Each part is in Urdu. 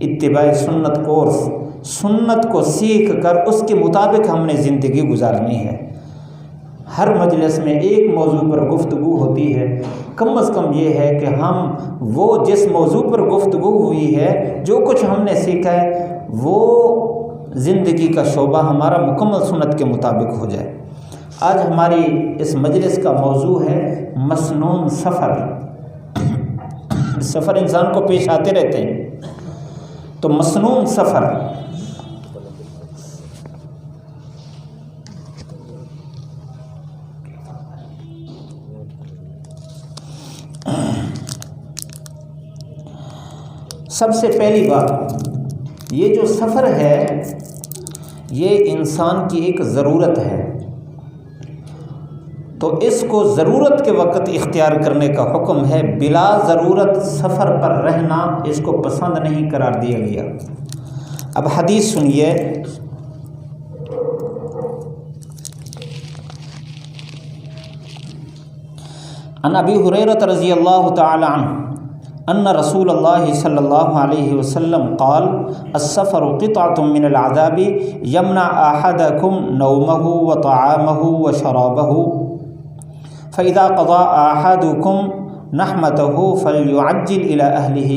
اتباع سنت کورس، سنت کو سیکھ کر اس کے مطابق ہم نے زندگی گزارنی ہے۔ ہر مجلس میں ایک موضوع پر گفتگو ہوتی ہے، کم از کم یہ ہے کہ ہم وہ جس موضوع پر گفتگو ہوئی ہے، جو کچھ ہم نے سیکھا ہے، وہ زندگی کا شعبہ ہمارا مکمل سنت کے مطابق ہو جائے۔ آج ہماری اس مجلس کا موضوع ہے مسنون سفر۔ سفر انسان کو پیش آتے رہتے ہیں، تو مسنون سفر۔ سب سے پہلی بات، یہ جو سفر ہے یہ انسان کی ایک ضرورت ہے، تو اس کو ضرورت کے وقت اختیار کرنے کا حکم ہے۔ بلا ضرورت سفر پر رہنا اس کو پسند نہیں قرار دیا گیا۔ اب حدیث سنیے، عن ابی ہریرہ رضی اللہ تعالی عنہ ان رسول اللہ صلی اللہ علیہ وسلم قال السفر قطعة من العذاب یمنع احدکم نومه وطعامه وشرابه فاذا قضى احدکم نحمته فلیعجل الى اہلہ۔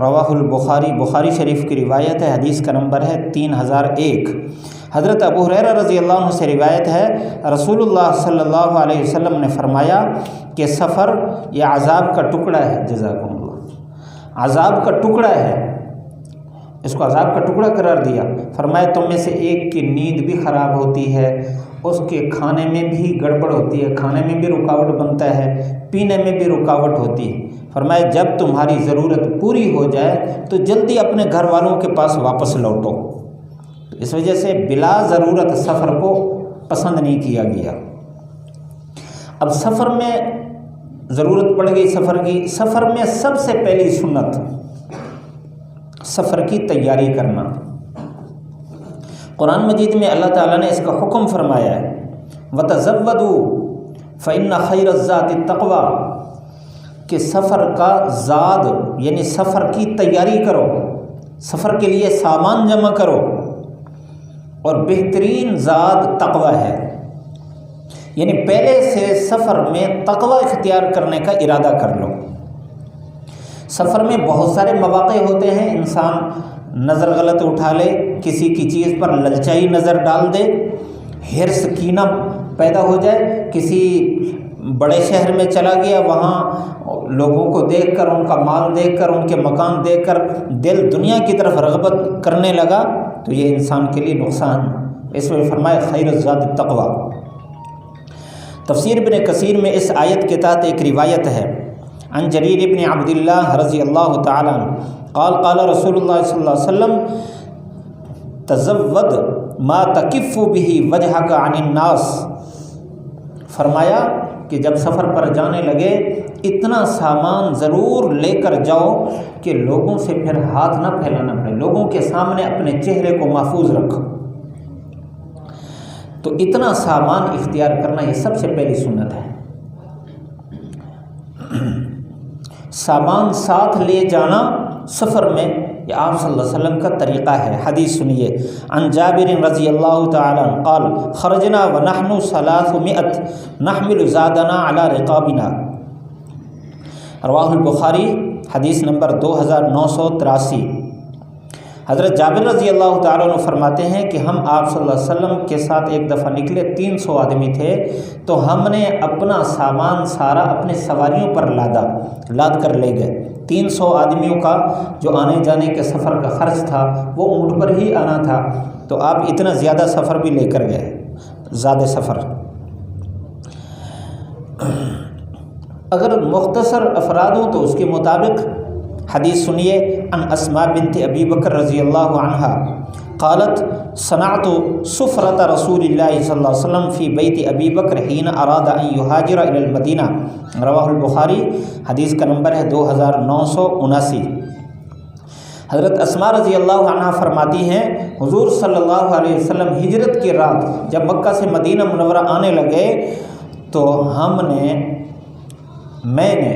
رواہ البخاری، بخاری شریف کی روایت ہے، حدیث کا نمبر ہے 3001۔ حضرت ابو ہریرہ رضی اللہ عنہ سے روایت ہے، رسول اللہ صلی اللہ علیہ وسلم نے فرمایا کہ سفر یہ عذاب کا ٹکڑا ہے۔ جزاکم اللہ، عذاب کا ٹکڑا ہے، اس کو عذاب کا ٹکڑا قرار دیا۔ فرمایا تم میں سے ایک کی نیند بھی خراب ہوتی ہے، اس کے کھانے میں بھی گڑبڑ ہوتی ہے، کھانے میں بھی رکاوٹ بنتا ہے، پینے میں بھی رکاوٹ ہوتی ہے۔ فرمایا جب تمہاری ضرورت پوری ہو جائے تو جلدی اپنے گھر والوں کے پاس واپس لوٹو۔ اس وجہ سے بلا ضرورت سفر کو پسند نہیں کیا گیا۔ اب سفر میں ضرورت پڑ گئی سفر کی، سفر میں سب سے پہلی سنت سفر کی تیاری کرنا۔ قرآن مجید میں اللہ تعالیٰ نے اس کا حکم فرمایا ہے، وَتَزَوَّدُوا فَإِنَّ خَيْرَ الزَّادِ التَّقْوَىٰ، کہ سفر کا زاد یعنی سفر کی تیاری کرو، سفر کے لیے سامان جمع کرو، اور بہترین زاد تقوی ہے۔ یعنی پہلے سے سفر میں تقوی اختیار کرنے کا ارادہ کر لو۔ سفر میں بہت سارے مواقع ہوتے ہیں، انسان نظر غلط اٹھا لے، کسی کی چیز پر للچائی نظر ڈال دے، حرص کینہ پیدا ہو جائے، کسی بڑے شہر میں چلا گیا، وہاں لوگوں کو دیکھ کر، ان کا مال دیکھ کر، ان کے مکان دیکھ کر دل دنیا کی طرف رغبت کرنے لگا، تو یہ انسان کے لیے نقصان۔ اس میں فرمایا خیر الزاد التقویٰ۔ تفسیر ابن کثیر میں اس آیت کے تحت ایک روایت ہے، عن جریر ابن عبداللہ رضی اللہ تعالی عنہ قال قال رسول اللہ صلی اللہ علیہ وسلم تزود ما تکف بہ وجہک عن الناس۔ فرمایا کہ جب سفر پر جانے لگے اتنا سامان ضرور لے کر جاؤ کہ لوگوں سے پھر ہاتھ نہ پھیلانا پڑے، لوگوں کے سامنے اپنے چہرے کو محفوظ رکھو۔ تو اتنا سامان اختیار کرنا یہ سب سے پہلی سنت ہے۔ سامان ساتھ لے جانا سفر میں یہ آپ صلی اللہ علیہ وسلم کا طریقہ ہے۔ حدیث سنیے، عن جابر رضی اللہ تعالی عنہ قال خرجنا ونحن 300 نحمل زادنا على رقابنا۔ رواہ البخاری، حدیث نمبر 2983۔ حضرت جابر رضی اللہ تعالیٰ عنہ فرماتے ہیں کہ ہم آپ صلی اللہ علیہ وسلم کے ساتھ ایک دفعہ نکلے، 300 آدمی تھے، تو ہم نے اپنا سامان سارا اپنے سواریوں پر لاد کر لے گئے۔ 300 آدمیوں کا جو آنے جانے کے سفر کا خرچ تھا وہ اونٹ پر ہی آنا تھا، تو آپ اتنا زیادہ سفر بھی لے کر گئے، زیادہ سفر۔ اگر مختصر افراد ہوں تو اس کے مطابق حدیث سنیے، عن اسماء بنت ابی بکر رضی اللہ عنہا قالت صنعت سفرۃ رسول اللہ صلی اللہ علیہ وسلم فی بیت ابی بکر حین اراد ان یہاجر الی المدینہ۔ رواہ البخاری، حدیث کا نمبر ہے 2979۔ حضرت اسماء رضی اللہ عنہ فرماتی ہیں، حضور صلی اللہ علیہ وسلم ہجرت کی رات جب مکہ سے مدینہ منورہ آنے لگے تو میں نے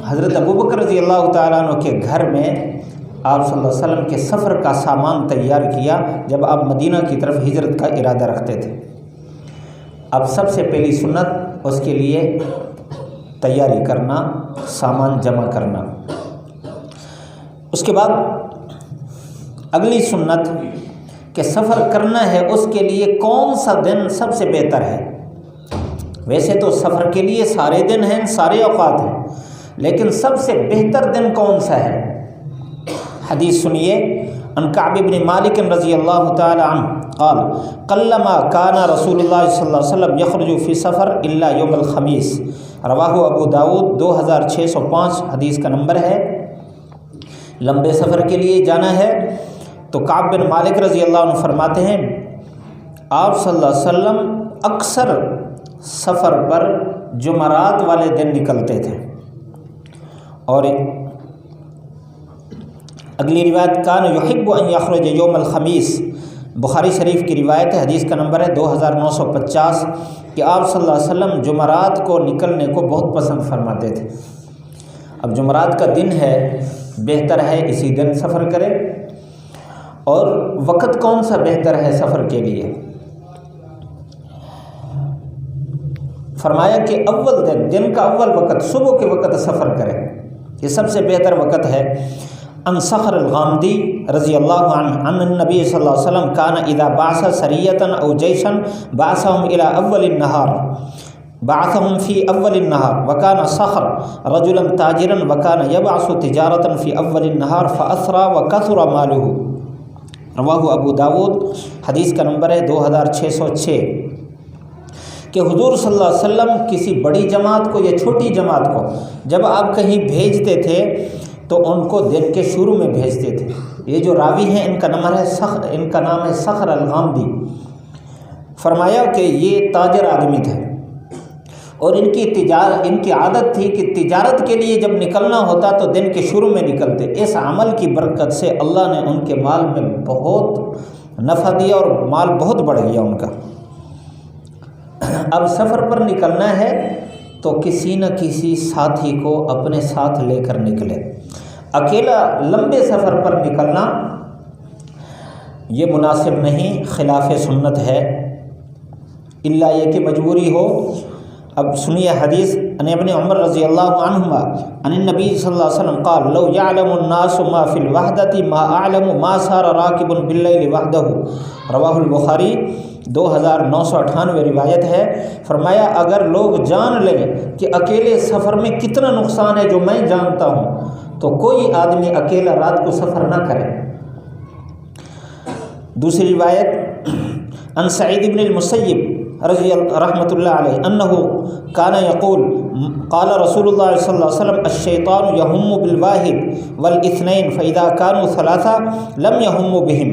حضرت ابو بکر رضی اللہ تعالیٰ عنہ کے گھر میں آپ صلی اللہ علیہ وسلم کے سفر کا سامان تیار کیا جب آپ مدینہ کی طرف ہجرت کا ارادہ رکھتے تھے۔ اب سب سے پہلی سنت اس کے لیے تیاری کرنا، سامان جمع کرنا۔ اس کے بعد اگلی سنت کہ سفر کرنا ہے اس کے لیے کون سا دن سب سے بہتر ہے۔ ویسے تو سفر کے لیے سارے دن ہیں، سارے اوقات ہیں، لیکن سب سے بہتر دن کون سا ہے؟ حدیث سنیے، عن کعب بن مالک رضی اللہ تعالی عنہ قال قلما کان رسول اللہ صلی اللہ علیہ وسلم یخرج فی سفر الا یوم الخمیس، رواہ ابو داود 2605 حدیث کا نمبر ہے۔ لمبے سفر کے لیے جانا ہے تو کعب بن مالک رضی اللہ عنہ فرماتے ہیں آپ صلی اللہ علیہ وسلم اکثر سفر پر جمعرات والے دن نکلتے تھے۔ اور اگلی روایت کان یحب ان یخرج یوم الخمیس، بخاری شریف کی روایت ہے، حدیث کا نمبر ہے 2950 کہ آپ صلی اللہ علیہ وسلم جمعرات کو نکلنے کو بہت پسند فرماتے تھے۔ اب جمعرات کا دن ہے، بہتر ہے اسی دن سفر کرے۔ اور وقت کون سا بہتر ہے سفر کے لیے؟ فرمایا کہ اول دن کا اول وقت صبح کے وقت سفر کرے، یہ سب سے بہتر وقت ہے۔ عن صخر الغامدی رضی اللہ عنہ ان النبی صلی اللہ علیہ وسلم کان اذا بعث سریۃ او جیشا بعثهم الى اول النهار بعثهم في اول النهار وكان صخر رجلا تاجرا وكان يبعث تجارة في اول النهار فاثرى وكثر ماله، رواہ ابو داود حدیث کا نمبر ہے 2606 کہ حضور صلی اللہ علیہ وسلم کسی بڑی جماعت کو یا چھوٹی جماعت کو جب آپ کہیں بھیجتے تھے تو ان کو دن کے شروع میں بھیجتے تھے۔ یہ جو راوی ہیں ان کا نام ہے صخر الغامدی۔ فرمایا کہ یہ تاجر آدمی تھے اور ان کی عادت تھی کہ تجارت کے لیے جب نکلنا ہوتا تو دن کے شروع میں نکلتے۔ اس عمل کی برکت سے اللہ نے ان کے مال میں بہت نفع دیا اور مال بہت بڑھ گیا ان کا۔ اب سفر پر نکلنا ہے تو کسی نہ کسی ساتھی کو اپنے ساتھ لے کر نکلے۔ اکیلا لمبے سفر پر نکلنا یہ مناسب نہیں، خلاف سنت ہے، الا یہ کہ مجبوری ہو۔ اب سنیے حدیث عن ابن عمر رضی اللہ عنہما عن النبی صلی اللہ علیہ وسلم قال لو يعلم الناس ما في الوحدة ما اعلم ما سار راكب بالليل وحده، رواہ البخاری 2998 روایت ہے۔ فرمایا اگر لوگ جان لیں کہ اکیلے سفر میں کتنا نقصان ہے جو میں جانتا ہوں تو کوئی آدمی اکیلا رات کو سفر نہ کرے۔ دوسری روایت عن سعید بن المسیب رضی رحمۃ اللہ علیہ انہ کان یقول قال رسول اللہ صلی اللہ علیہ وسلم الشیطان یہم بالواحد والاثنین فاذا كانوا ثلاثہ لم یہم بہم،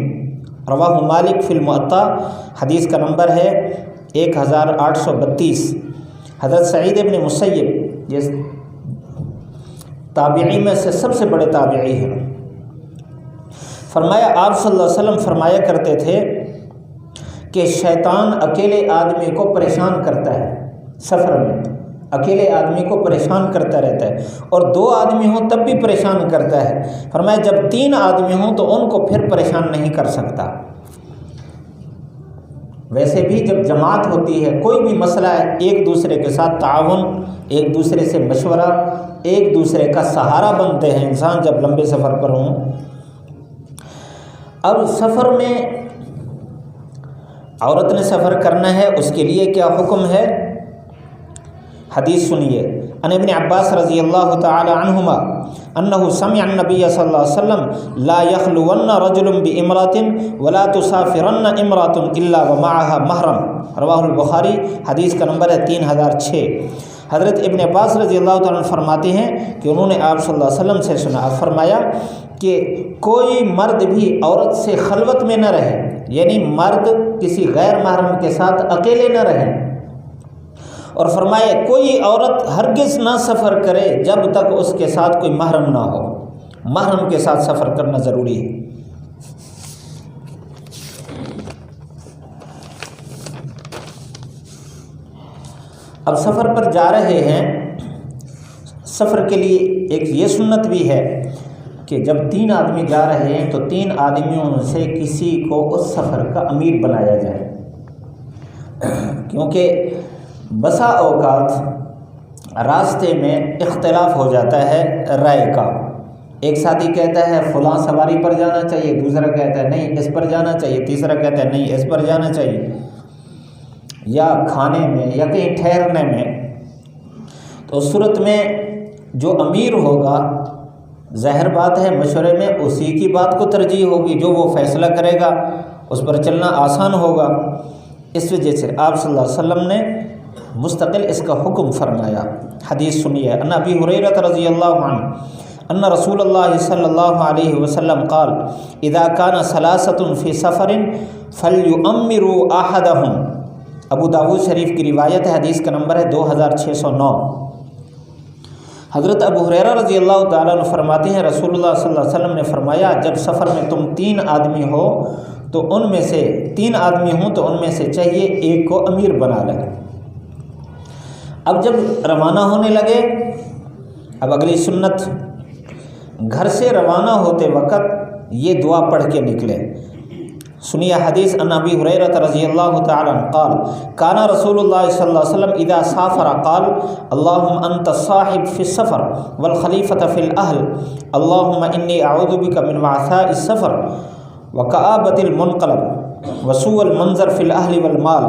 رواہ مالک فی الموطا حدیث کا نمبر ہے 1832۔ حضرت سعید ابن مسیب یہ تابعی میں سے سب سے بڑے تابعی ہیں۔ فرمایا آپ صلی اللہ علیہ وسلم فرمایا کرتے تھے کہ شیطان اکیلے آدمی کو پریشان کرتا ہے، سفر میں اکیلے آدمی کو پریشان کرتا رہتا ہے، اور دو آدمی ہوں تب بھی پریشان کرتا ہے۔ فرمایا جب تین آدمی ہوں تو ان کو پھر پریشان نہیں کر سکتا۔ ویسے بھی جب جماعت ہوتی ہے کوئی بھی مسئلہ ہے ایک دوسرے کے ساتھ تعاون، ایک دوسرے سے مشورہ، ایک دوسرے کا سہارا بنتے ہیں انسان جب لمبے سفر پر ہوں۔ اب سفر میں عورت نے سفر کرنا ہے، اس کے لیے کیا حکم ہے؟ حدیث سنیے، عن ابن عباس رضی اللہ تعالی عنہما انہ سمع النبی صلی اللہ علیہ وسلم لا یخلون رجل بامرأة ولا تسافرن امرأة الا ومعها محرم، رواہ البخاری حدیث کا نمبر ہے 3006۔ حضرت ابن عباس رضی اللہ تعالیٰ عنہ فرماتے ہیں کہ انہوں نے آپ صلی اللہ علیہ وسلم سے سنا، فرمایا کہ کوئی مرد بھی عورت سے خلوت میں نہ رہے، یعنی مرد کسی غیر محرم کے ساتھ اکیلے نہ رہے، اور فرمایا کوئی عورت ہرگز نہ سفر کرے جب تک اس کے ساتھ کوئی محرم نہ ہو۔ محرم کے ساتھ سفر کرنا ضروری ہے۔ اب سفر پر جا رہے ہیں، سفر کے لیے ایک یہ سنت بھی ہے کہ جب 3 آدمی جا رہے ہیں تو 3 آدمیوں میں سے کسی کو اس سفر کا امیر بنایا جائے، کیونکہ بسا اوقات راستے میں اختلاف ہو جاتا ہے رائے کا۔ ایک ساتھی کہتا ہے فلاں سواری پر جانا چاہیے، دوسرا کہتا ہے نہیں اس پر جانا چاہیے، تیسرا کہتا ہے نہیں اس پر جانا چاہیے، یا کھانے میں یا کہیں ٹھہرنے میں۔ تو اس صورت میں جو امیر ہوگا ظاہر بات ہے مشورے میں اسی کی بات کو ترجیح ہوگی، جو وہ فیصلہ کرے گا اس پر چلنا آسان ہوگا۔ اس وجہ سے آپ صلی اللہ علیہ وسلم نے مستقل اس کا حکم فرمایا۔ حدیث سنیے، ان ابی ہریرہ رضی اللہ عنہ ان رسول اللہ صلی اللہ علیہ وسلم قال اذا كان ثلاثة في سفر فليؤمروا احدهم۔ ابو داؤد شریف کی روایت ہے، حدیث کا نمبر ہے 2609۔ حضرت ابو ہریرہ رضی اللہ تعالیٰ عنہ فرماتے ہیں رسول اللہ صلی اللہ علیہ وسلم نے فرمایا جب سفر میں تم 3 آدمی ہو تو ان میں سے 3 آدمی ہوں تو ان میں سے چاہیے ایک کو امیر بنا لیں۔ اب جب روانہ ہونے لگے، اب اگلی سنت، گھر سے روانہ ہوتے وقت یہ دعا پڑھ کے نکلے۔ سنیے حدیث ان ابی ہریرہ رضی اللہ تعالی عنہ قال کان رسول اللہ صلی اللہ علیہ وسلم اذا سافر قال اللهم انت الصاحب في السفر والخلیفۃ في الاهل اللهم انی اعوذ بک من وعثاء السفر وکآبۃ المنقلب وسوء المنظر في الاهل والمال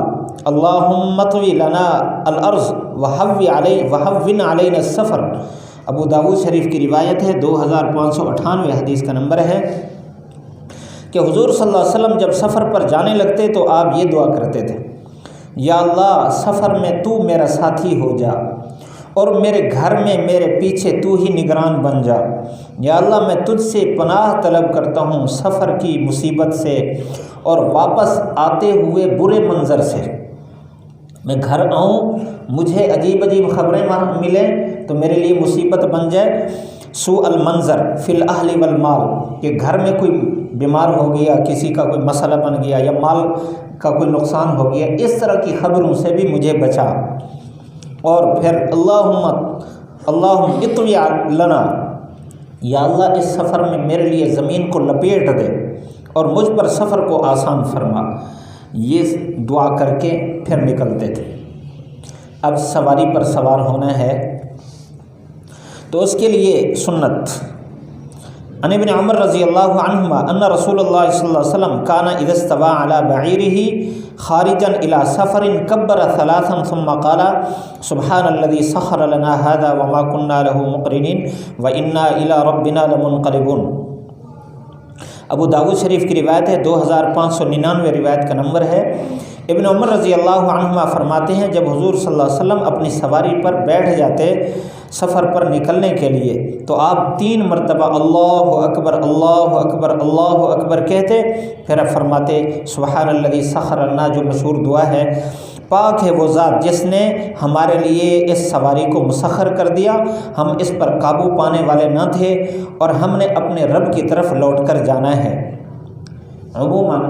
اللهم اطوی لنا الارض وهون علينا السفر۔ ابو داؤد شریف کی روایت ہے، 2598 حدیث کا نمبر ہے، کہ حضور صلی اللہ علیہ وسلم جب سفر پر جانے لگتے تو آپ یہ دعا کرتے تھے، یا اللہ سفر میں تو میرا ساتھی ہو جا اور میرے گھر میں میرے پیچھے تو ہی نگران بن جا۔ یا اللہ میں تجھ سے پناہ طلب کرتا ہوں سفر کی مصیبت سے اور واپس آتے ہوئے برے منظر سے۔ میں گھر آؤں مجھے عجیب عجیب خبریں ملیں تو میرے لیے مصیبت بن جائے۔ سوء المنظر فی الاہل والمال، کہ گھر میں کوئی بیمار ہو گیا، کسی کا کوئی مسئلہ بن گیا یا مال کا کوئی نقصان ہو گیا، اس طرح کی خبروں سے بھی مجھے بچا۔ اور پھر اللہم اطوی لنا، یا اللہ اس سفر میں میرے لیے زمین کو لپیٹ دے اور مجھ پر سفر کو آسان فرما۔ یہ دعا کر کے پھر نکلتے تھے۔ اب سواری پر سوار ہونا ہے تو اس کے لیے سنت، عن ابن عمر رضی اللہ عنہما ان رسول اللہ صلی اللہ علیہ وسلم کان اذا استوى على بعیرہ خارجا الى سفر کبر 3 ثم قال سبحان الذي سخر لنا هذا وما كنا له مقرنين وانا الى ربنا لمنقلبون۔ ابو داؤد شریف کی روایت ہے، 2599 روایت کا نمبر ہے۔ ابن عمر رضی اللہ عنہما فرماتے ہیں جب حضور صلی اللہ علیہ وسلم اپنی سواری پر بیٹھ جاتے سفر پر نکلنے کے لیے تو آپ 3 مرتبہ اللہ اکبر اللہ اکبر اللہ اکبر کہتے، پھر فرماتے سبحان الذی سخر لنا، جو مشہور دعا ہے، پاک ہے وہ ذات جس نے ہمارے لیے اس سواری کو مسخر کر دیا، ہم اس پر قابو پانے والے نہ تھے اور ہم نے اپنے رب کی طرف لوٹ کر جانا ہے۔ عموماً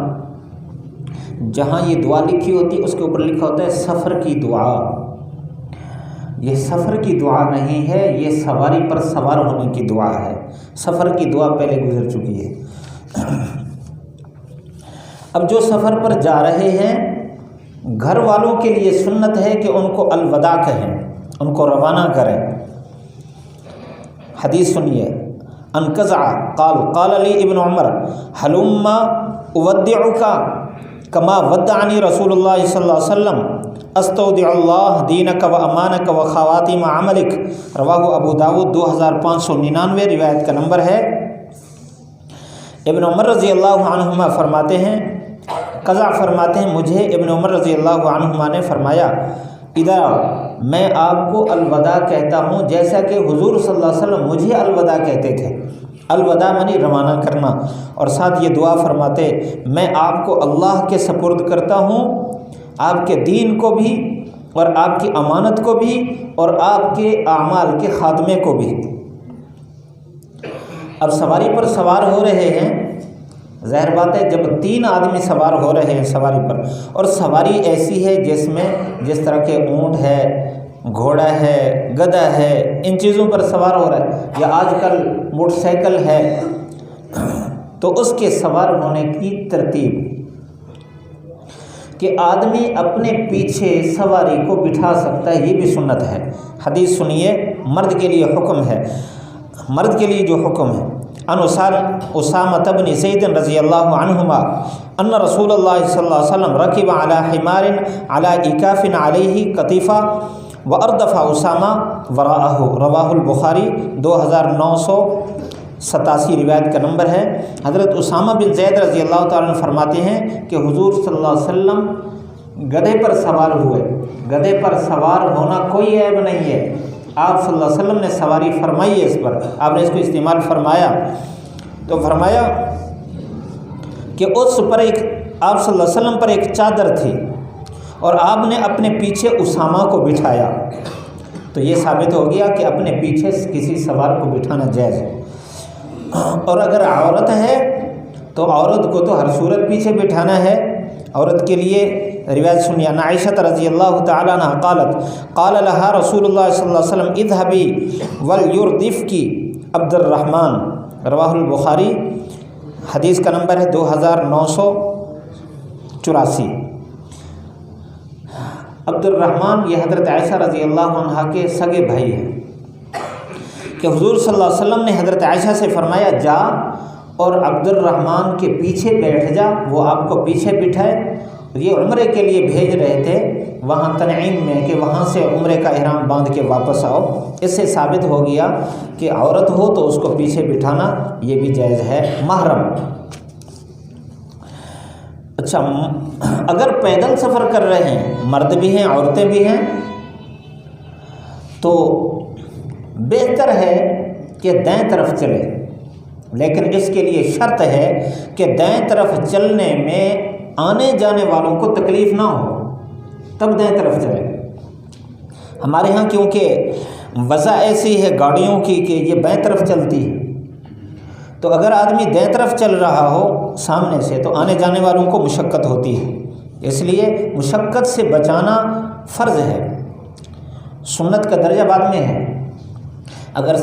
جہاں یہ دعا لکھی ہوتی ہے اس کے اوپر لکھا ہوتا ہے سفر کی دعا۔ یہ سفر کی دعا نہیں ہے، یہ سواری پر سوار ہونے کی دعا ہے۔ سفر کی دعا پہلے گزر چکی ہے۔ اب جو سفر پر جا رہے ہیں گھر والوں کے لیے سنت ہے کہ ان کو الوداع کہیں، ان کو روانہ کریں۔ حدیث سنیے، ان قزع قال لی ابن عمر حلم اودعک کما ودعنی رسول اللہ صلی اللہ علیہ وسلم استودع اللہ دینک و امانک و خواتیم عملک۔ رواہ ابو داؤد، 2599 روایت کا نمبر ہے۔ ابن عمر رضی اللہ عنہما فرماتے ہیں، قضا فرماتے ہیں مجھے ابن عمر رضی اللہ عنہما نے فرمایا ادھر میں آپ کو الوداع کہتا ہوں جیسا کہ حضور صلی اللہ علیہ وسلم مجھے الوداع کہتے تھے۔ الوداع یعنی روانہ کرنا، اور ساتھ یہ دعا فرماتے میں آپ کو اللہ کے سپرد کرتا ہوں، آپ کے دین کو بھی اور آپ کی امانت کو بھی اور آپ کے اعمال کے خاتمے کو بھی۔ اب سواری پر سوار ہو رہے ہیں، ظاہر بات ہے جب 3 آدمی سوار ہو رہے ہیں سواری پر، اور سواری ایسی ہے جس میں جس طرح کے اونٹ ہے گھوڑا ہے، گدھا ہے، ان چیزوں پر سوار ہو رہا ہے، یا آج کل موٹر سائیکل ہے، تو اس کے سوار ہونے کی ترتیب کہ آدمی اپنے پیچھے سواری کو بٹھا سکتا ہے، یہ بھی سنت ہے۔ حدیث سنیے، مرد کے لیے حکم ہے، مرد کے لیے جو حکم ہے۔ ان اسامہ بن زید رضی اللہ عنہما ان رسول اللہ صلی اللہ علیہ وسلم رکب علی حمار علی اکاف علیہ قطیفہ واردف اسامہ وراءہ، رواہ البخاری، 2987 روایت کا نمبر ہے۔ حضرت اسامہ بن زید رضی اللہ تعالیٰ عنہ فرماتے ہیں کہ حضور صلی اللہ علیہ وسلم گدھے پر سوار ہوئے۔ گدھے پر سوار ہونا کوئی عیب نہیں ہے، آپ صلی اللہ علیہ وسلم نے سواری فرمائی ہے، اس پر آپ نے اس کو استعمال فرمایا۔ تو فرمایا کہ اس پر آپ صلی اللہ علیہ وسلم پر ایک چادر تھی اور آپ نے اپنے پیچھے اسامہ کو بٹھایا، تو یہ ثابت ہو گیا کہ اپنے پیچھے کسی سوار کو بٹھانا جائز ہے۔ اور اگر عورت ہے تو عورت کو تو ہر صورت پیچھے بٹھانا ہے۔ عورت کے لیے روایت سنیے، ان عائشہ رضی اللہ تعالی عنہا قالت قال لها رسول اللہ صلی اللہ علیہ وسلم اذهبي وليردفك عبد الرحمن، رواہ البخاری، حدیث کا نمبر ہے 2984۔ عبد الرحمن یہ حضرت عائشہ رضی اللہ عنہا کے سگے بھائی ہیں کہ حضور صلی اللہ علیہ وسلم نے حضرت عائشہ سے فرمایا جا اور عبد الرحمن کے پیچھے بیٹھ جا، وہ آپ کو پیچھے بٹھائے۔ یہ عمرے کے لیے بھیج رہے تھے وہاں تنعیم میں کہ وہاں سے عمرے کا احرام باندھ کے واپس آؤ۔ اس سے ثابت ہو گیا کہ عورت ہو تو اس کو پیچھے بٹھانا یہ بھی جائز ہے، محرم۔ اچھا، اگر پیدل سفر کر رہے ہیں، مرد بھی ہیں عورتیں بھی ہیں، تو بہتر ہے کہ دائیں طرف چلے، لیکن اس کے لیے شرط ہے کہ دائیں طرف چلنے میں آنے جانے والوں کو تکلیف نہ ہو، تب دائیں طرف چلے۔ ہمارے ہاں کیونکہ وضع ایسی ہے گاڑیوں کی کہ یہ بائیں طرف چلتی ہے، تو اگر آدمی دائیں طرف چل رہا ہو سامنے سے تو آنے جانے والوں کو مشقت ہوتی ہے، اس لیے مشقت سے بچانا فرض ہے، سنت کا درجہ بعد میں ہے۔ اگر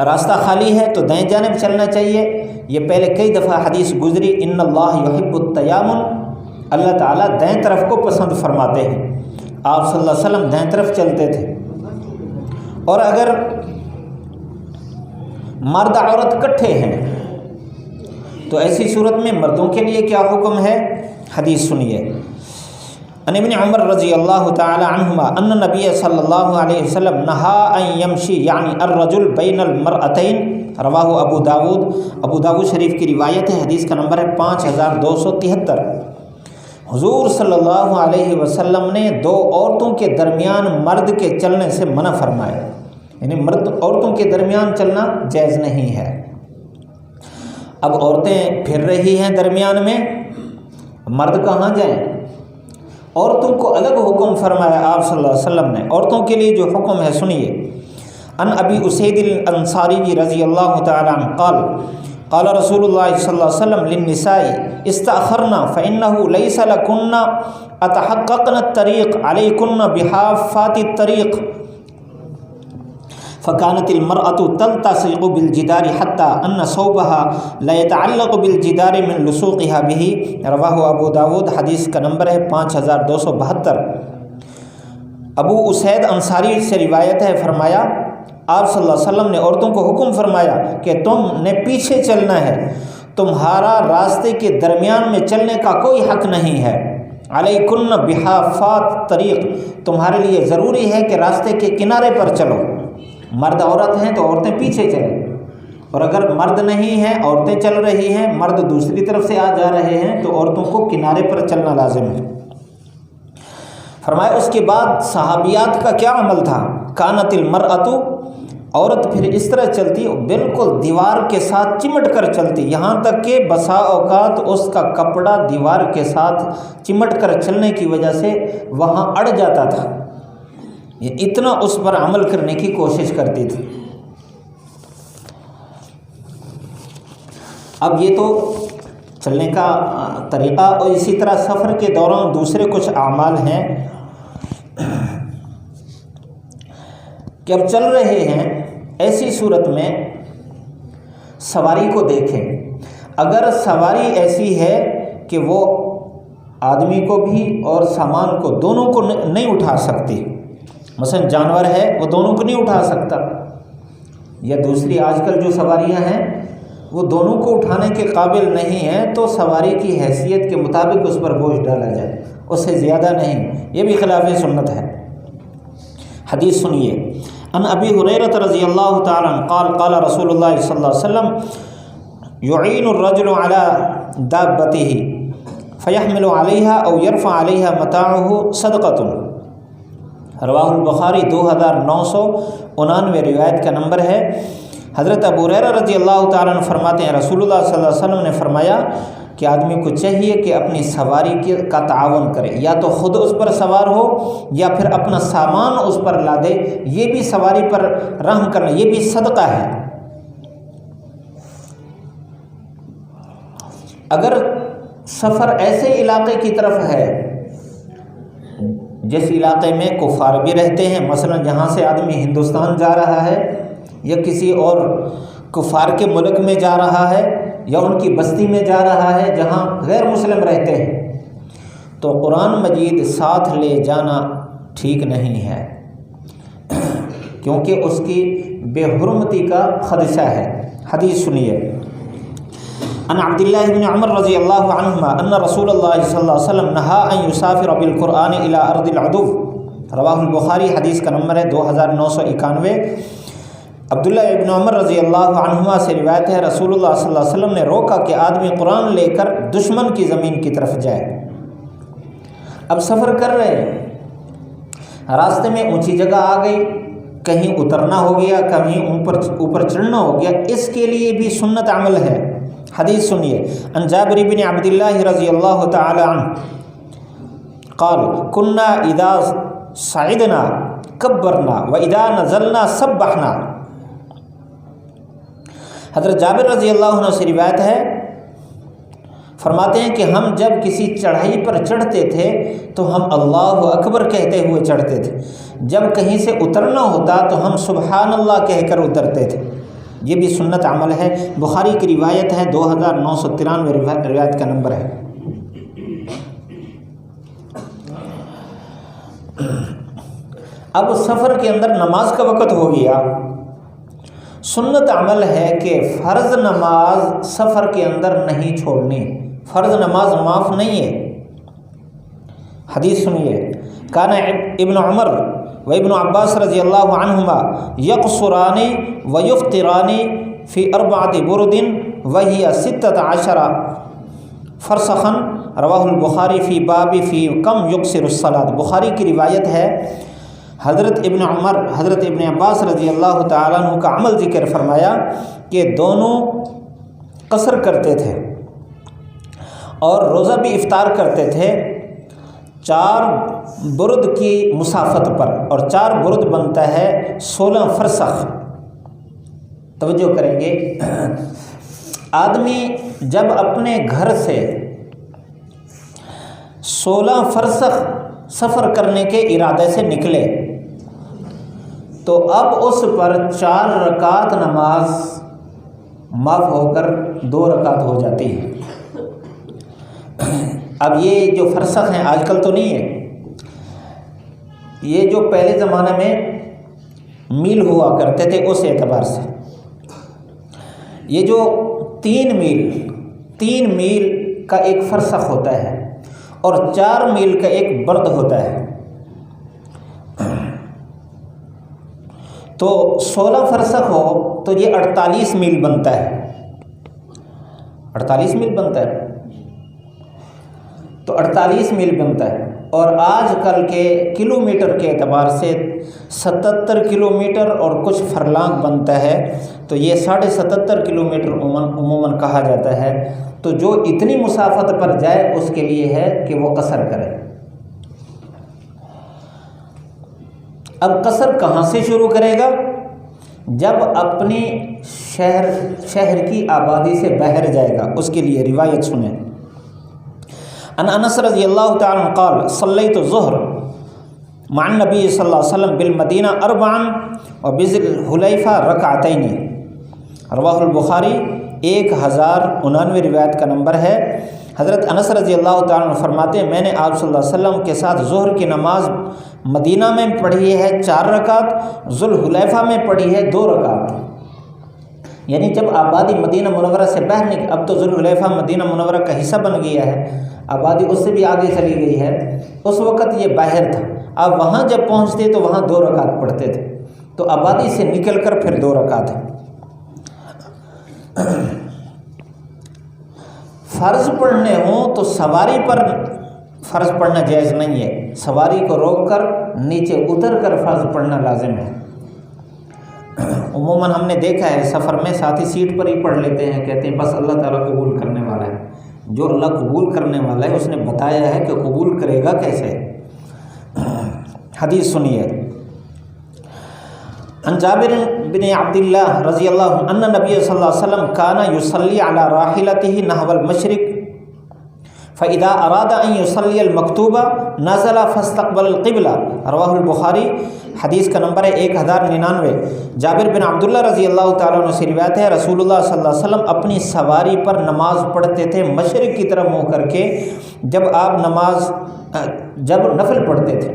راستہ خالی ہے تو دائیں جانب چلنا چاہیے، یہ پہلے کئی دفعہ حدیث گزری، ان اللہ یحب التیامن، اللہ تعالیٰ دائیں طرف کو پسند فرماتے ہیں، آپ صلی اللہ علیہ وسلم دائیں طرف چلتے تھے۔ اور اگر مرد عورت اکٹھے ہیں تو ایسی صورت میں مردوں کے لیے کیا حکم ہے، حدیث سنیے۔ ان ابن عمر رضی اللہ تعالی عنہما ان نبی صلی اللہ علیہ وسلم نہا ان یمشی یعنی الرجل بین المرأتین، رواہ ابو داود شریف کی روایت ہے، حدیث کا نمبر ہے 5273۔ حضور صلی اللہ علیہ وسلم نے دو عورتوں کے درمیان مرد کے چلنے سے منع فرمایا، یعنی مرد عورتوں کے درمیان چلنا جائز نہیں ہے۔ اب عورتیں پھر رہی ہیں درمیان میں، مرد کہاں جائیں؟ عورتوں کو الگ حکم فرمایا آپ صلی اللہ علیہ وسلم نے۔ عورتوں کے لیے جو حکم ہے سنیے، ان ابی اسید الانصاری رضی اللہ تعالی عنہ قال قال رسول اللہ صلی اللہ علیہ وسلم للنساء استأخرنا فإنه ليس لكن اتحققن الطريق عليكن بحافات الطريق فكانت المرأة تلتصق بالجدار حتى أن ثوبها لا يتعلق بالجدار من لصوقها به، رواہ ابو داود، حدیث کا نمبر ہے 5272۔ ابو اسید انصاری سے روایت ہے، فرمایا آپ صلی اللہ علیہ وسلم نے عورتوں کو حکم فرمایا کہ تم نے پیچھے چلنا ہے، تمہارا راستے کے درمیان میں چلنے کا کوئی حق نہیں ہے۔ علیکن بحافات طریق، تمہارے لیے ضروری ہے کہ راستے کے کنارے پر چلو۔ مرد عورت ہیں تو عورتیں پیچھے چلیں، اور اگر مرد نہیں ہیں عورتیں چل رہی ہیں، مرد دوسری طرف سے آ جا رہے ہیں تو عورتوں کو کنارے پر چلنا لازم ہے۔ فرمایا اس کے بعد صحابیات کا کیا عمل تھا، کانت المرأۃ، عورت پھر اس طرح چلتی بالکل دیوار کے ساتھ چمٹ کر چلتی، یہاں تک کہ بسا اوقات اس کا کپڑا دیوار کے ساتھ چمٹ کر چلنے کی وجہ سے وہاں اڑ جاتا تھا، اتنا اس پر عمل کرنے کی کوشش کرتی تھی۔ اب یہ تو چلنے کا طریقہ، اور اسی طرح سفر کے دوران دوسرے کچھ اعمال ہیں۔ کہ اب چل رہے ہیں، ایسی صورت میں سواری کو دیکھیں۔ اگر سواری ایسی ہے کہ وہ آدمی کو بھی اور سامان کو دونوں کو نہیں اٹھا سکتی، مثلا جانور ہے وہ دونوں کو نہیں اٹھا سکتا، یا دوسری آج کل جو سواریاں ہیں وہ دونوں کو اٹھانے کے قابل نہیں ہیں، تو سواری کی حیثیت کے مطابق اس پر بوجھ ڈالا جائے، اس سے زیادہ نہیں، یہ بھی خلاف سنت ہے۔ حدیث سنیے، ان ابی ہریرہ رضی اللہ تعالی عنہ قال قال رسول اللہ صلی اللہ علیہ وسلم يعين الرجل على دابته فيحمل عليها او يرفع عليها متاعه صدقة، رواہ البخاری 2999 روایت کا نمبر ہے۔ حضرت ابو ہریرہ رضی اللہ تعالیٰ عنہ فرماتے ہیں رسول اللہ صلی اللہ علیہ وسلم نے فرمایا کہ آدمی کو چاہیے کہ اپنی سواری کا تعاون کرے، یا تو خود اس پر سوار ہو یا پھر اپنا سامان اس پر لا دے، یہ بھی سواری پر رحم کرنا، یہ بھی صدقہ ہے۔ اگر سفر ایسے علاقے کی طرف ہے جس علاقے میں کفار بھی رہتے ہیں، مثلا جہاں سے آدمی ہندوستان جا رہا ہے یا کسی اور کفار کے ملک میں جا رہا ہے یا ان کی بستی میں جا رہا ہے جہاں غیر مسلم رہتے ہیں، تو قرآن مجید ساتھ لے جانا ٹھیک نہیں ہے، کیونکہ اس کی بے حرمتی کا خدشہ ہے۔ حدیث سنیے، ان عبداللہ بن عمر رضی اللہ عنہما ان رسول اللہ صلی اللہ علیہ وسلم نہا ان یسافر بالقرآن الی ارض العدو، رواہ البخاری حدیث کا نمبر ہے 2991۔ عبداللہ ابن عمر رضی اللہ عنہما سے روایت ہے رسول اللہ صلی اللہ علیہ وسلم نے روکا کہ آدمی قرآن لے کر دشمن کی زمین کی طرف جائے۔ اب سفر کر رہے ہیں، راستے میں اونچی جگہ آ گئی، کہیں اترنا ہو گیا، کہیں اوپر چڑھنا ہو گیا، اس کے لیے بھی سنت عمل ہے۔ حدیث سنیے، ان جابر بن عبداللہ رضی اللہ تعالی عنہ قال كنا اذا صعدنا كبرنا واذا نزلنا سبحنا۔ حضرت جابر رضی اللہ عنہ سے روایت ہے، فرماتے ہیں کہ ہم جب کسی چڑھائی پر چڑھتے تھے تو ہم اللہ اکبر کہتے ہوئے چڑھتے تھے، جب کہیں سے اترنا ہوتا تو ہم سبحان اللہ کہہ کر اترتے تھے، یہ بھی سنت عمل ہے۔ بخاری کی روایت ہے 2993 روایت کا نمبر ہے۔ اب سفر کے اندر نماز کا وقت ہو گیا، سنت عمل ہے کہ فرض نماز سفر کے اندر نہیں چھوڑنی، فرض نماز معاف نہیں ہے۔ حدیث سنیے، کان ابن عمر و ابن عباس رضی اللہ عنہما یقصران و یفطران فی 4 برد وہی 16 فرسخا، رواہ البخاری فی باب فی کم یقصر الصلاۃ۔ بخاری کی روایت ہے، حضرت ابن عمر حضرت ابن عباس رضی اللہ تعالیٰ عنہ کا عمل ذکر فرمایا کہ دونوں قصر کرتے تھے اور روزہ بھی افطار کرتے تھے 4 برد کی مسافت پر، اور 4 برد بنتا ہے 16 فرسخ۔ توجہ کریں گے، آدمی جب اپنے گھر سے 16 فرسخ سفر کرنے کے ارادے سے نکلے تو اب اس پر 4 رکعت نماز معاف ہو کر 2 رکعت ہو جاتی ہے۔ اب یہ جو فرسخ ہیں آج کل تو نہیں ہے، یہ جو پہلے زمانے میں میل ہوا کرتے تھے اس اعتبار سے، یہ جو 3 میل کا ایک فرسخ ہوتا ہے اور 4 میل کا ایک برد ہوتا ہے، تو 16 فرسخ ہو تو یہ 48 میل بنتا ہے، 48 میل بنتا ہے، تو 48 میل بنتا ہے، اور آج کل کے کلومیٹر کے اعتبار سے 77 کلومیٹر اور کچھ فرلانگ بنتا ہے، تو یہ 77.5 کلومیٹر عموماً کہا جاتا ہے۔ تو جو اتنی مسافت پر جائے اس کے لیے ہے کہ وہ قصر کرے۔ اب قصر کہاں سے شروع کرے گا؟ جب اپنی شہر کی آبادی سے باہر جائے گا، اس کے لیے روایت سنیں۔ ان انس رضی اللہ تعالی عنہ قال صلیت الظہر مع النبی صلی اللہ علیہ وسلم بالمدینہ اربعا وبذی الحلیفہ رکعتین، رواہ البخاری 1099 روایت کا نمبر ہے۔ حضرت انس رضی اللہ تعالیٰ عنہ فرماتے ہیں میں نے آپ صلی اللہ علیہ وسلم کے ساتھ ظہر کی نماز مدینہ میں پڑھی ہے 4 رکعت، ذوالحلیفہ میں پڑھی ہے 2 رکعت۔ یعنی جب آبادی مدینہ منورہ سے باہر نکلی، اب تو ذوالحلیفہ مدینہ منورہ کا حصہ بن گیا ہے، آبادی اس سے بھی آگے چلی گئی ہے، اس وقت یہ باہر تھا۔ اب وہاں جب پہنچتے تو وہاں 2 رکعت پڑھتے تھے، تو آبادی سے نکل کر پھر 2 رکعت ہے۔ فرض پڑھنے ہوں تو سواری پر فرض پڑھنا جائز نہیں ہے، سواری کو روک کر نیچے اتر کر فرض پڑھنا لازم ہے۔ عموماً ہم نے دیکھا ہے سفر میں ساتھی سیٹ پر ہی پڑھ لیتے ہیں، کہتے ہیں بس اللہ تعالیٰ قبول کرنے والا ہے۔ جو اللہ قبول کرنے والا ہے اس نے بتایا ہے کہ قبول کرے گا کیسے۔ حدیث سنیے، عن جابر بن عبد اللہ رضی اللہ عنہ ان نبی صلی اللہ علیہ وسلم کان یصلی علی راحلته نحو المشرق فاذا اراد ان یصلی المکتوبہ نزل فاستقبل القبلہ، رواہ البخاری، حدیث کا نمبر ہے 1099۔ جابر بن عبداللہ رضی اللہ تعالیٰ عنہ سے روایت ہے رسول اللہ صلی اللہ علیہ وسلم اپنی سواری پر نماز پڑھتے تھے مشرق کی طرف منہ کر کے، جب نفل پڑھتے تھے،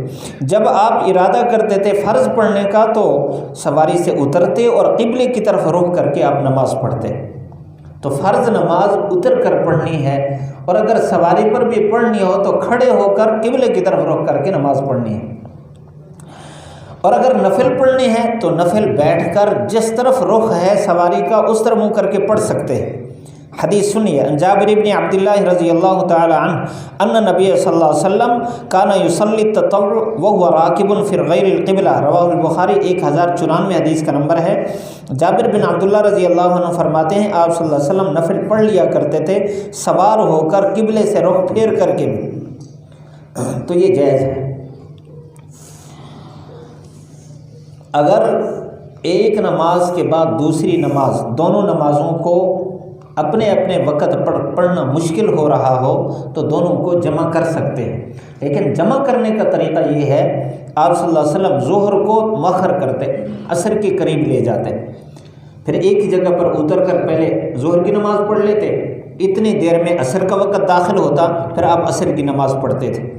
جب آپ ارادہ کرتے تھے فرض پڑھنے کا تو سواری سے اترتے اور قبلے کی طرف رخ کر کے آپ نماز پڑھتے۔ تو فرض نماز اتر کر پڑھنی ہے، اور اگر سواری پر بھی پڑھنی ہو تو کھڑے ہو کر قبلے کی طرف رخ کر کے نماز پڑھنی ہے، اور اگر نفل پڑھنی ہے تو نفل بیٹھ کر جس طرف رخ ہے سواری کا اس طرف منہ کر کے پڑھ سکتے ہیں۔ حدیث سنیے، عن جابر بن عبد اللہ رضی اللہ تعالی عنہ ان نبی صلی اللہ علیہ وسلم کان یصلی التطوع وهو راکب فی غیر القبلہ، رواہ البخاری 1094 حدیث کا نمبر ہے۔ جابر بن عبداللہ رضی اللہ عنہ فرماتے ہیں آپ صلی اللہ علیہ وسلم نفل پڑھ لیا کرتے تھے سوار ہو کر قبلے سے رخ پھیر کر کے بھی، تو یہ جائز ہے۔ اگر ایک نماز کے بعد دوسری نماز، دونوں نمازوں کو اپنے اپنے وقت پڑھنا مشکل ہو رہا ہو تو دونوں کو جمع کر سکتے ہیں، لیکن جمع کرنے کا طریقہ یہ ہے آپ صلی اللہ علیہ وسلم ظہر کو مؤخر کرتے، عصر کے قریب لے جاتے، پھر ایک ہی جگہ پر اتر کر پہلے ظہر کی نماز پڑھ لیتے، اتنی دیر میں عصر کا وقت داخل ہوتا، پھر آپ عصر کی نماز پڑھتے تھے۔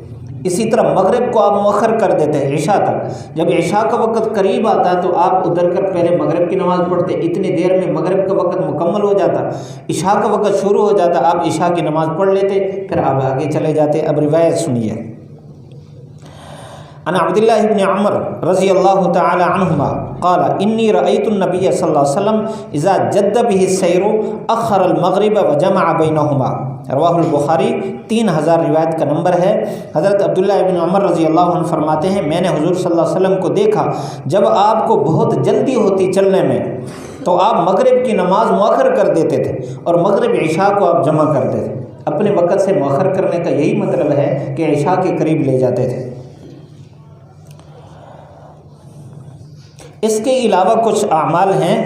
اسی طرح مغرب کو آپ مؤخر کر دیتے ہیں عشاء تک، جب عشاء کا وقت قریب آتا تو آپ ادھر کر پہلے مغرب کی نماز پڑھتے، اتنی دیر میں مغرب کا وقت مکمل ہو جاتا، عشاء کا وقت شروع ہو جاتا، آپ عشاء کی نماز پڑھ لیتے، پھر آپ آگے چلے جاتے۔ اب روایت سنیے، عن عبداللہ بن عمر رضی اللہ تعالی عنہما قال انی رأیت النبی صلی اللہ علیہ وسلم اذا جد به السیر اخر المغرب وجمع بینہما، رواہ البخاری 3000 روایت کا نمبر ہے۔ حضرت عبداللہ بن عمر رضی اللہ عنہ فرماتے ہیں میں نے حضور صلی اللہ علیہ وسلم کو دیکھا جب آپ کو بہت جلدی ہوتی چلنے میں تو آپ مغرب کی نماز مؤخر کر دیتے تھے اور مغرب عشاء کو آپ جمع کرتے تھے۔ اپنے وقت سے مؤخر کرنے کا یہی مطلب ہے کہ عشاء کے قریب لے جاتے تھے۔ اس کے علاوہ کچھ اعمال ہیں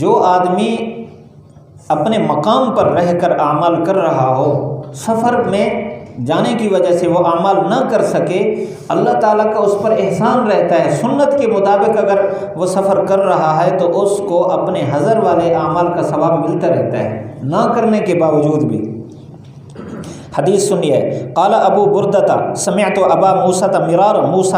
جو آدمی اپنے مقام پر رہ کر اعمال کر رہا ہو، سفر میں جانے کی وجہ سے وہ اعمال نہ کر سکے، اللہ تعالیٰ کا اس پر احسان رہتا ہے، سنت کے مطابق اگر وہ سفر کر رہا ہے تو اس کو اپنے حضر والے اعمال کا ثواب ملتا رہتا ہے نہ کرنے کے باوجود بھی۔ حدیث سنیے، قال ابو بردہ سمعت ابا موسیٰ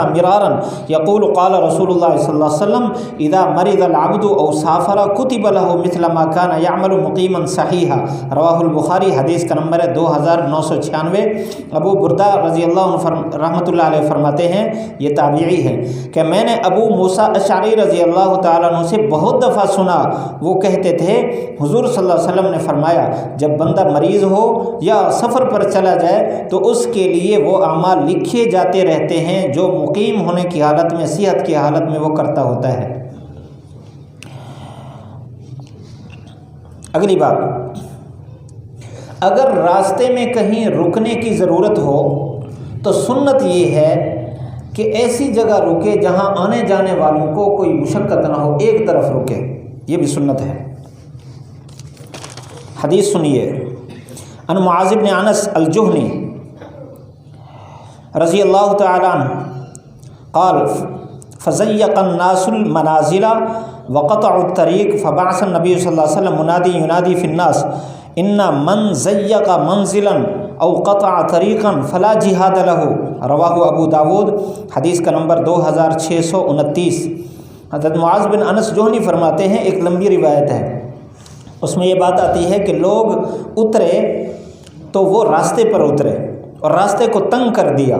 مرارا یقول قال رسول اللہ صلی اللہ علیہ وسلم اذا مرض العبد او سافر كتب له مثل ما كان يعمل مقيما صحيحا، رواہ البخاری، حدیث کا نمبر ہے 2996۔ ابو بردہ رضی اللہ عنہ رحمۃ اللہ علیہ فرماتے ہیں، یہ تابعی ہے، کہ میں نے ابو موسیٰ اشعری رضی اللہ تعالیٰ عنہ سے بہت دفعہ سنا، وہ کہتے تھے حضور صلی اللہ علیہ وسلم نے فرمایا جب بندہ مریض ہو یا سفر پر چلا جائے تو اس کے لیے وہ اعمال لکھے جاتے رہتے ہیں جو مقیم ہونے کی حالت میں، صحت کی حالت میں وہ کرتا ہوتا ہے۔ اگلی بات، اگر راستے میں کہیں رکنے کی ضرورت ہو تو سنت یہ ہے کہ ایسی جگہ رکے جہاں آنے جانے والوں کو کوئی مشقت نہ ہو، ایک طرف رکے، یہ بھی سنت ہے۔ حدیث سنیے، عن معاذ بن انس الجہنی رضی اللہ تعالیٰ عنہ قال فضیق الناس المنازل وقطعوا الطریق فبعث النبی صلی اللہ علیہ وسلم منادی ینادی فی الناس ان من ضیق منزلا او قطع طریقا فلا جہاد لہ، رواہ ابو داود، حدیث کا نمبر 2629۔ حضرت معاذ بن انس جوہنی فرماتے ہیں، ایک لمبی روایت ہے، اس میں یہ بات آتی ہے کہ لوگ اترے تو وہ راستے پر اترے اور راستے کو تنگ کر دیا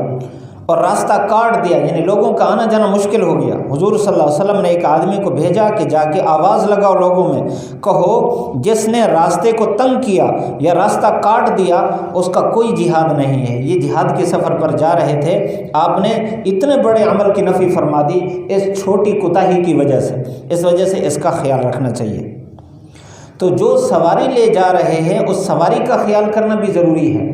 اور راستہ کاٹ دیا، یعنی لوگوں کا آنا جانا مشکل ہو گیا۔ حضور صلی اللہ علیہ وسلم نے ایک آدمی کو بھیجا کہ جا کے آواز لگاؤ لوگوں میں، کہو جس نے راستے کو تنگ کیا یا راستہ کاٹ دیا اس کا کوئی جہاد نہیں ہے۔ یہ جہاد کے سفر پر جا رہے تھے، آپ نے اتنے بڑے عمل کی نفی فرما دی اس چھوٹی کوتاہی کی وجہ سے، اس وجہ سے اس کا خیال رکھنا چاہیے۔ تو جو سواری لے جا رہے ہیں اس سواری کا خیال کرنا بھی ضروری ہے۔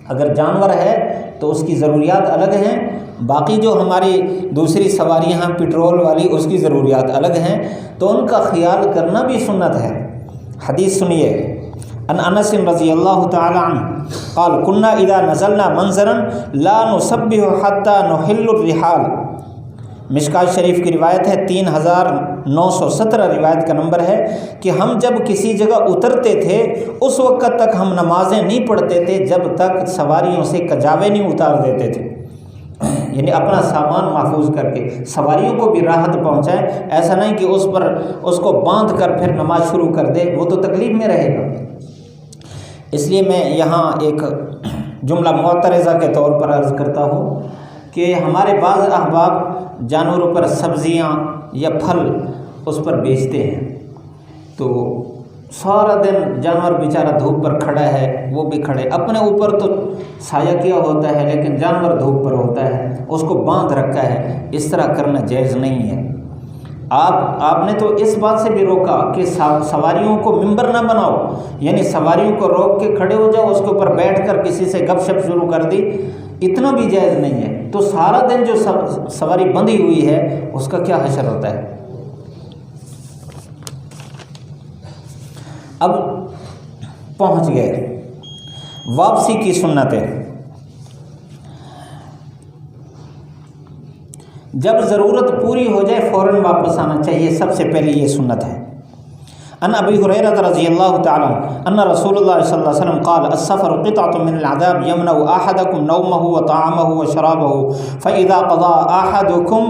اگر جانور ہے تو اس کی ضروریات الگ ہیں، باقی جو ہماری دوسری سواریاں ہیں پٹرول والی اس کی ضروریات الگ ہیں، تو ان کا خیال کرنا بھی سنت ہے۔ حدیث سنیے، ان انس رضی اللہ تعالی عنہ قال كنا اذا نزلنا منزلا لا نسبح حتى نحل الرحال، مشکات شریف کی روایت ہے، 3917 روایت کا نمبر ہے کہ ہم جب کسی جگہ اترتے تھے اس وقت تک ہم نمازیں نہیں پڑھتے تھے جب تک سواریوں سے کجاوے نہیں اتار دیتے تھے، یعنی اپنا سامان محفوظ کر کے سواریوں کو بھی راحت پہنچائیں، ایسا نہیں کہ اس کو باندھ کر پھر نماز شروع کر دے، وہ تو تکلیف میں رہے گا۔ اس لیے میں یہاں ایک جملہ معترضہ کے طور پر عرض کرتا ہوں کہ ہمارے بعض احباب جانوروں پر سبزیاں یا پھل اس پر بیچتے ہیں، تو سارا دن جانور بیچارہ دھوپ پر کھڑا ہے، وہ بھی کھڑے، اپنے اوپر تو سایہ کیا ہوتا ہے لیکن جانور دھوپ پر ہوتا ہے، اس کو باندھ رکھا ہے، اس طرح کرنا جائز نہیں ہے۔ آپ نے تو اس بات سے بھی روکا کہ سواریوں کو ممبر نہ بناؤ، یعنی سواریوں کو روک کے کھڑے ہو جاؤ، اس کے اوپر بیٹھ کر کسی سے گپ شپ شروع کر دی، اتنا بھی جائز نہیں ہے۔ تو سارا دن جو سواری بندھی ہوئی ہے اس کا کیا حشر ہوتا ہے۔ اب پہنچ گئے واپسی کی سنتیں۔ جب ضرورت پوری ہو جائے فوراً واپس آنا چاہیے، سب سے پہلے یہ سنت ہے۔ ان ابی ہریرہ رضی اللہ تعالی عنہ ان رسول اللہ صلی اللہ علیہ وسلم قال السفر قطعة من العذاب يمنع احدكم نومه وطعامه وشرابه فاذا قضى احدكم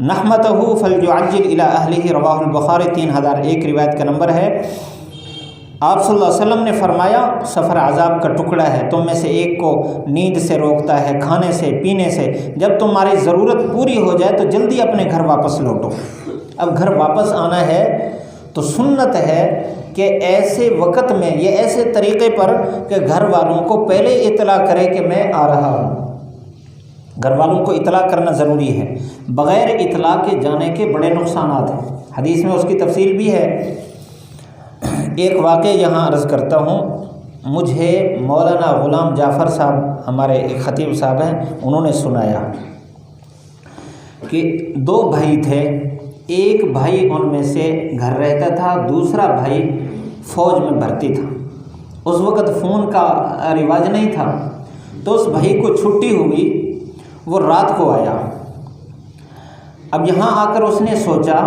نحمته فليعجل الى اهله، رواہ البخاری، 3001 روایت کا نمبر ہے۔ آپ صلی اللہ علیہ وسلم نے فرمایا سفر عذاب کا ٹکڑا ہے، تم میں سے ایک کو نیند سے روکتا ہے، کھانے سے، پینے سے، جب تمہاری ضرورت پوری ہو جائے تو جلدی اپنے گھر واپس لوٹو۔ اب گھر واپس آنا ہے تو سنت ہے کہ ایسے وقت میں یہ ایسے طریقے پر کہ گھر والوں کو پہلے اطلاع کرے کہ میں آ رہا ہوں۔ گھر والوں کو اطلاع کرنا ضروری ہے، بغیر اطلاع کے جانے کے بڑے نقصانات ہیں، حدیث میں اس کی تفصیل بھی ہے۔ ایک واقعہ یہاں عرض کرتا ہوں، مجھے مولانا غلام جعفر صاحب، ہمارے ایک خطیب صاحب ہیں، انہوں نے سنایا کہ 2 بھائی تھے، ایک بھائی ان میں سے گھر رہتا تھا، دوسرا بھائی فوج میں بھرتی تھا۔ اس وقت فون کا رواج نہیں تھا، تو اس بھائی کو چھٹی ہوئی، وہ رات کو آیا۔ اب یہاں آ کر اس نے سوچا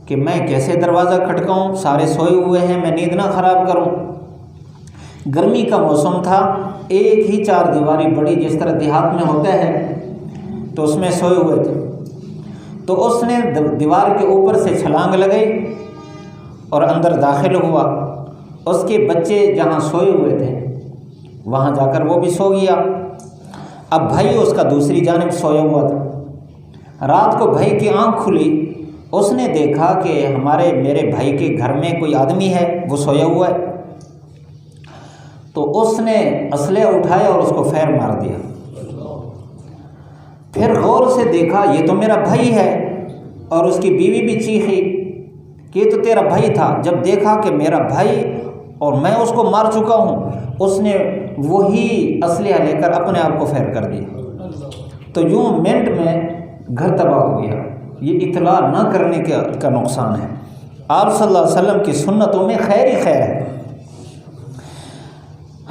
کہ میں کیسے دروازہ کھٹکاؤں، سارے سوئے ہوئے ہیں، میں نیند نہ خراب کروں۔ گرمی کا موسم تھا، ایک ہی 4 دیواری بڑی جس طرح دیہات میں ہوتا ہے، تو اس میں سوئے ہوئے تھے۔ تو اس نے دیوار کے اوپر سے چھلانگ لگائی اور اندر داخل ہوا۔ اس کے بچے جہاں سوئے ہوئے تھے وہاں جا کر وہ بھی سو گیا۔ اب بھائی اس کا دوسری جانب سویا ہوا تھا۔ رات کو بھائی کی آنکھ کھلی، اس نے دیکھا کہ میرے بھائی کے گھر میں کوئی آدمی ہے، وہ سویا ہوا ہے۔ تو اس نے اسلحہ اٹھایا اور اس کو فیر مار دیا۔ پھر غور سے دیکھا یہ تو میرا بھائی ہے، اور اس کی بیوی بھی چیخی کہ یہ تو تیرا بھائی تھا۔ جب دیکھا کہ میرا بھائی اور میں اس کو مار چکا ہوں، اس نے وہی اسلحہ لے کر اپنے آپ کو فیر کر دیا۔ تو یوں منٹ میں گھر تباہ ہو گیا۔ یہ اطلاع نہ کرنے کا نقصان ہے۔ آپ صلی اللہ علیہ وسلم کی سنتوں میں خیر ہی خیر ہے۔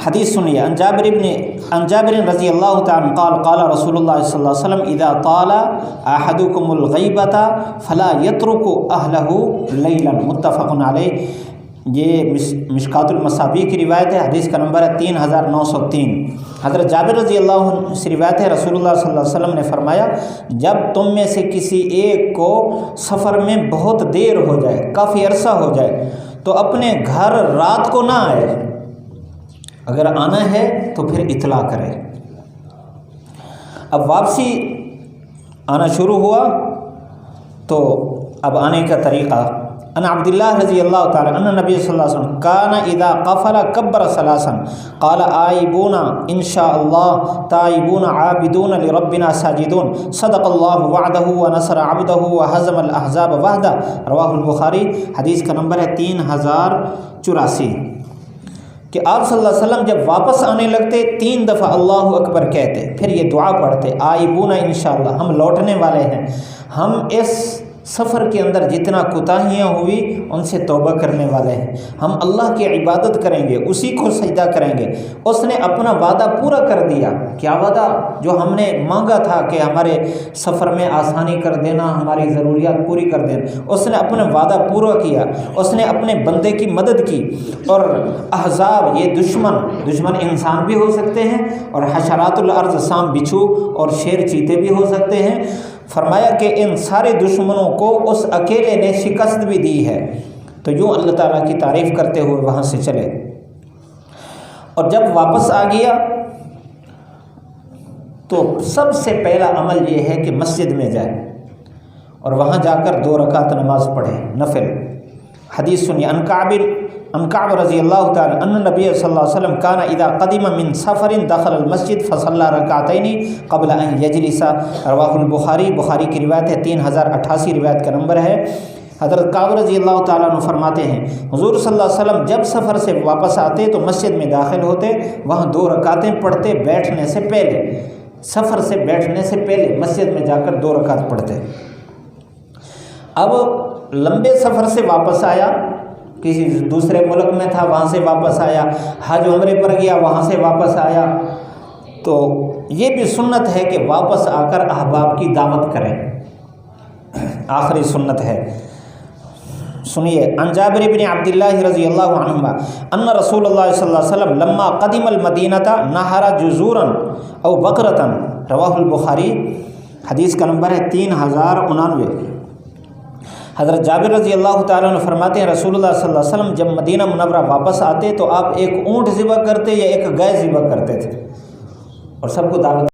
حدیث سنیے، عن جابر رضی اللہ تعالیٰ قال قال رسول اللہ صلی اللہ علیہ وسلم اذا طال احدکم الغیبۃ فلا یترک اہلہ لیلا، متفق علیہ۔ یہ مشکات المصابیح کی روایت ہے، حدیث کا نمبر ہے 3903۔ حضرت جابر رضی اللہ عنہ سے روایت ہے، رسول اللہ صلی اللہ علیہ وسلم نے فرمایا جب تم میں سے کسی ایک کو سفر میں بہت دیر ہو جائے، کافی عرصہ ہو جائے، تو اپنے گھر رات کو نہ آئے، اگر آنا ہے تو پھر اطلاع کرے۔ اب واپسی آنا شروع ہوا تو اب آنے کا طریقہ، ان عبداللہ رضی اللہ تعالیٰ عنہ نبی صلی اللہ علیہ وسلم کان اذا قفل کبر ثلاثا قال آئبون انشاء اللہ تائبون عابدون لربنا ساجدون صدق اللہ وعدہ ونصر عبدہ وہزم الاحزاب وحدہ، رواہ البخاری، حدیث کا نمبر ہے 3084۔ کہ آپ صلی اللہ علیہ وسلم جب واپس آنے لگتے 3 دفعہ اللہ اکبر کہتے، پھر یہ دعا پڑھتے آئبون انشاءاللہ، ہم لوٹنے والے ہیں، ہم اس سفر کے اندر جتنا کوتاہیاں ہوئی ان سے توبہ کرنے والے ہیں، ہم اللہ کی عبادت کریں گے، اسی کو سجدہ کریں گے۔ اس نے اپنا وعدہ پورا کر دیا۔ کیا وعدہ؟ جو ہم نے مانگا تھا کہ ہمارے سفر میں آسانی کر دینا، ہماری ضروریات پوری کر دینا، اس نے اپنا وعدہ پورا کیا، اس نے اپنے بندے کی مدد کی۔ اور احزاب، یہ دشمن انسان بھی ہو سکتے ہیں، اور حشرات الارض، سام بچھو اور شیر چیتے بھی ہو سکتے ہیں۔ فرمایا کہ ان سارے دشمنوں کو اس اکیلے نے شکست بھی دی ہے۔ تو یوں اللہ تعالیٰ کی تعریف کرتے ہوئے وہاں سے چلے، اور جب واپس آ گیا تو سب سے پہلا عمل یہ ہے کہ مسجد میں جائے اور وہاں جا کر 2 رکعت نماز پڑھے، نفل۔ حدیث سنیے، عن کعب رضی اللہ تعالی ان نبی صلی اللہ علیہ وسلم کان اذا قدم من سفر دخل المسجد فصلى رکعتین قبل ان یجلس، رواہ البخاری، بخاری کی روایت ہے، 3088 روایت کا نمبر ہے۔ حضرت کعب رضی اللہ تعالیٰ عنہ فرماتے ہیں حضور صلی اللہ علیہ وسلم جب سفر سے واپس آتے تو مسجد میں داخل ہوتے، وہاں 2 رکعتیں پڑھتے بیٹھنے سے پہلے، سفر سے بیٹھنے سے پہلے مسجد میں جا کر 2 رکعت پڑھتے۔ اب لمبے سفر سے واپس آیا، کسی دوسرے ملک میں تھا، وہاں سے واپس آیا، حج عمرے پر گیا، وہاں سے واپس آیا، تو یہ بھی سنت ہے کہ واپس آ کر احباب کی دعوت کریں، آخری سنت ہے۔ سنیے، عن جابر بن عبداللہ رضی اللہ عنہما ان رسول اللہ صلی اللہ علیہ وسلم لما قدم المدینہ نحر جزورا او بقرۃ، رواہ البخاری، حدیث کا نمبر ہے 3099۔ حضرت جابر رضی اللہ تعالیٰ عنہ فرماتے ہیں رسول اللہ صلی اللہ علیہ وسلم جب مدینہ منورہ واپس آتے تو آپ ایک اونٹ ذبح کرتے یا ایک گائے ذبح کرتے تھے اور سب کو دعوت